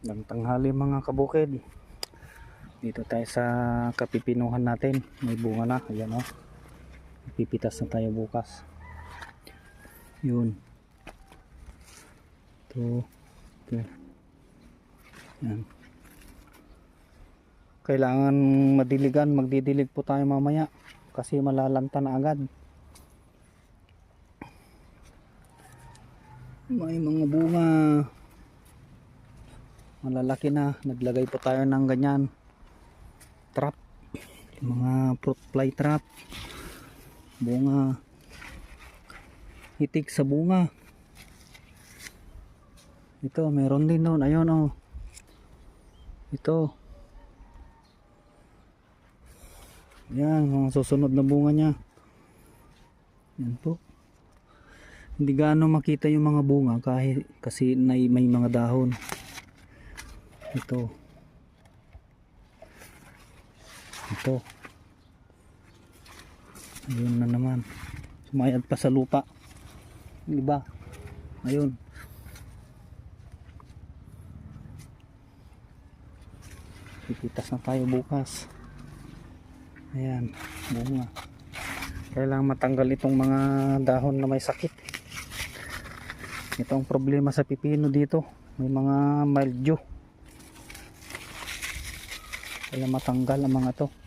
Ng tanghali mga kabukid. Dito tayo sa kapipinuhan natin. May bunga na. Ayan o. Pipitas na tayo bukas. Yun. Ito. Ito. Yan. Kailangan madiligan. Magdidilig po tayo mamaya. Kasi malalanta na agad. May mga bunga. Malalaki na. Naglagay po tayo ng ganyan trap, mga fruit fly trap, bunga, itik sa bunga. Ito meron din doon, ayun oh. Ito yan, mga susunod na bunga nya. Yan po. Hindi gaano makita yung mga bunga kahit kasi may mga dahon. Ito ayun na naman, sumayad pa sa lupa, diba? Ayun, pipitas na tayo bukas. Ayan, bunga. Kailangan matanggal itong mga dahon na may sakit. Itong problema sa pipino dito, may mga mildew, kaya matanggal ang mga to.